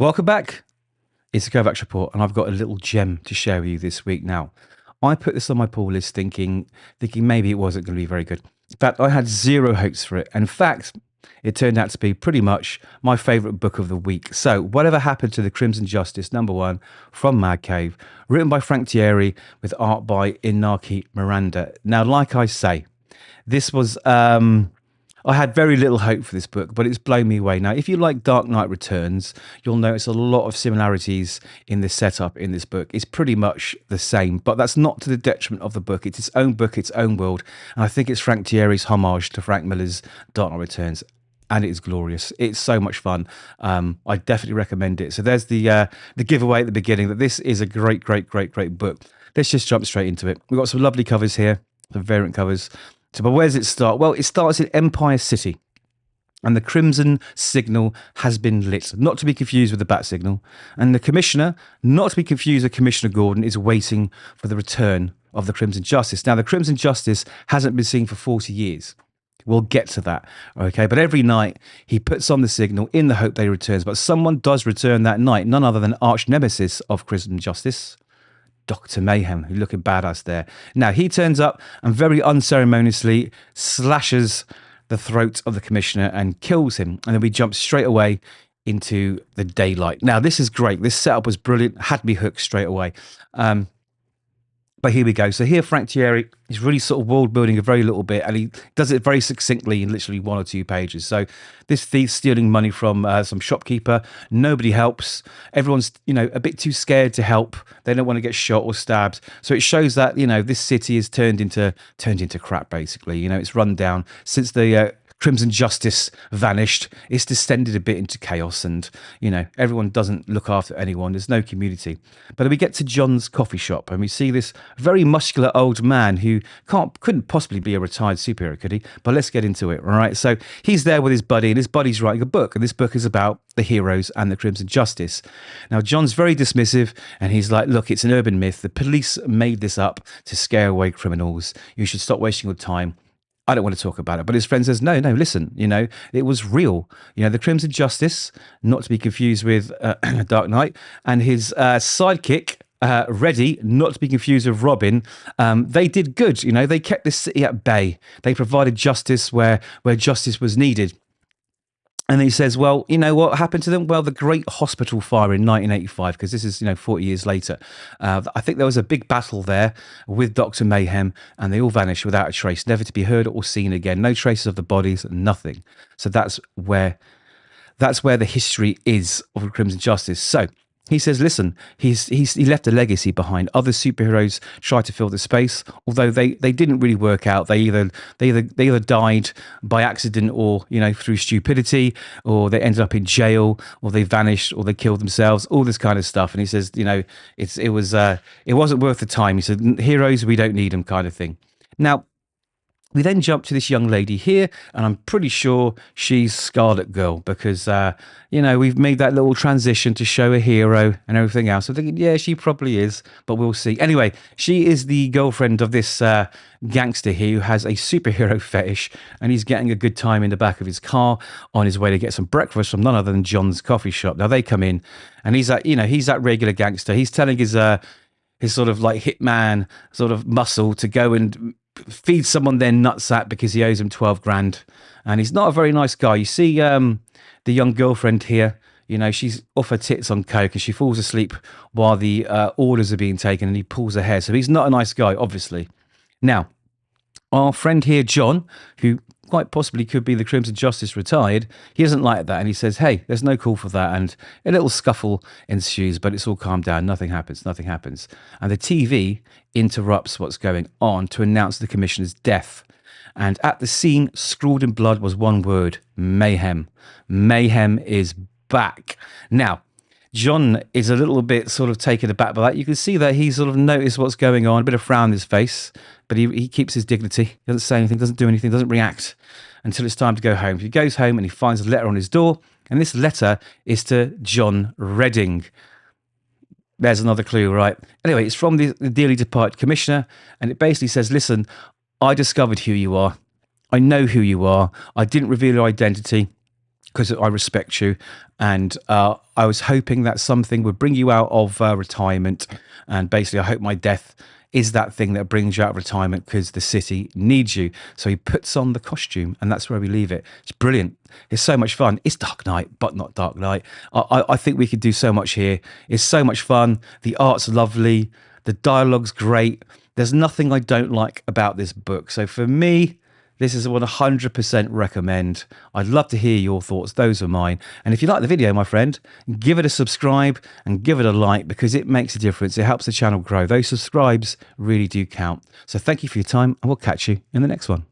Welcome back. It's the Kovacs Report, and I've got a little gem to share with you this week. Now, I put this on my pull list thinking maybe it wasn't going to be very good. In fact, I had zero hopes for it. In fact, it turned out to be pretty much my favourite book of the week. So, Whatever Happened to the Crimson Justice, #1, from Mad Cave, written by Frank Tieri with art by Inaki Miranda. Now, like I say, this was... I had very little hope for this book, but it's blown me away. Now, if you like Dark Knight Returns, you'll notice a lot of similarities in the setup in this book. It's pretty much the same, but that's not to the detriment of the book. It's its own book, its own world, and I think it's Frank Tieri's homage to Frank Miller's Dark Knight Returns, and it is glorious. It's so much fun. I definitely recommend it. So there's the giveaway at the beginning that this is a great book. Let's just jump straight into it. We've got some lovely covers here, some variant covers. So, but where does it start? Well, it starts in Empire City, and the crimson signal has been lit, not to be confused with the bat signal. And the commissioner, not to be confused with Commissioner Gordon, is waiting for the return of the Crimson Justice. Now, the Crimson Justice hasn't been seen for 40 years. We'll get to that, okay? But every night he puts on the signal in the hope that he returns. But someone does return that night, none other than arch nemesis of Crimson Justice, Dr. Mayhem, who's looking badass there. Now, he turns up and very unceremoniously slashes the throat of the commissioner and kills him. And then we jump straight away into the daylight. Now, this is great. This setup was brilliant, had me hooked straight away. But here we go. So here, Frank Tieri is really sort of world building a very little bit, and he does it very succinctly in literally 1 or 2 pages. So this thief's stealing money from some shopkeeper. Nobody helps. Everyone's, a bit too scared to help. They don't want to get shot or stabbed. So it shows that, this city is turned into crap, basically. It's run down since the Crimson Justice vanished. It's descended a bit into chaos, and everyone doesn't look after anyone. There's no community. But we get to John's coffee shop, and we see this very muscular old man who couldn't possibly be a retired superhero, could he? But let's get into it. All right. So he's there with his buddy, and his buddy's writing a book, and this book is about the heroes and the Crimson Justice. Now, John's very dismissive, and he's like, "Look, it's an urban myth. The police made this up to scare away criminals. You should stop wasting your time. I don't want to talk about it." But his friend says, no, listen, it was real. The Crimson Justice, not to be confused with Dark Knight, and his sidekick, Reddy, not to be confused with Robin, they did good. They kept this city at bay. They provided justice where justice was needed. And he says, well, what happened to them? Well, the Great Hospital Fire in 1985, because this is, 40 years later. I think there was a big battle there with Dr. Mayhem, and they all vanished without a trace, never to be heard or seen again. No traces of the bodies, nothing. So that's where the history is of the Crimson Justice. So he says, listen, he left a legacy behind. Other superheroes tried to fill the space, although they didn't really work out. They either died by accident or through stupidity, or they ended up in jail, or they vanished, or they killed themselves. All this kind of stuff. And he says, it wasn't worth the time. He said, heroes, we don't need them, kind of thing. Now, we then jump to this young lady here, and I'm pretty sure she's Scarlet Girl because, we've made that little transition to show a hero and everything else. I'm thinking, yeah, she probably is, but we'll see. Anyway, she is the girlfriend of this gangster here who has a superhero fetish, and he's getting a good time in the back of his car on his way to get some breakfast from none other than John's coffee shop. Now, they come in, and he's that regular gangster. He's telling his sort of like hitman sort of muscle to go and feed someone their nutsack because he owes him 12 grand. And he's not a very nice guy. You see the young girlfriend here, she's off her tits on coke, and she falls asleep while the orders are being taken, and he pulls her hair. So he's not a nice guy, obviously. Now, our friend here, John, who quite possibly could be the Crimson Justice retired, he doesn't like that, and he says, hey, there's no call for that, and a little scuffle ensues, but it's all calmed down. Nothing happens. And the TV interrupts what's going on to announce the commissioner's death. And at the scene, scrawled in blood, was one word: mayhem. Mayhem is back. Now, John is a little bit sort of taken aback by that. You can see that he sort of noticed what's going on, a bit of frown on his face, but he keeps his dignity. He doesn't say anything, doesn't do anything, doesn't react until it's time to go home. He goes home and he finds a letter on his door, and this letter is to John Redding. There's another clue, right? Anyway, it's from the dearly departed commissioner, and it basically says, listen, I discovered who you are. I know who you are. I didn't reveal your identity. because I respect you, and I was hoping that something would bring you out of retirement, and basically I hope my death is that thing that brings you out of retirement because the city needs you. So he puts on the costume, and that's where we leave it. It's brilliant. It's so much fun. It's Dark Knight, but not Dark Knight. I think we could do so much here. It's so much fun. The art's lovely. The dialogue's great. There's nothing I don't like about this book. So for me, this is a 100% recommend. I'd love to hear your thoughts. Those are mine. And if you like the video, my friend, give it a subscribe and give it a like, because it makes a difference. It helps the channel grow. Those subscribes really do count. So thank you for your time, and we'll catch you in the next one.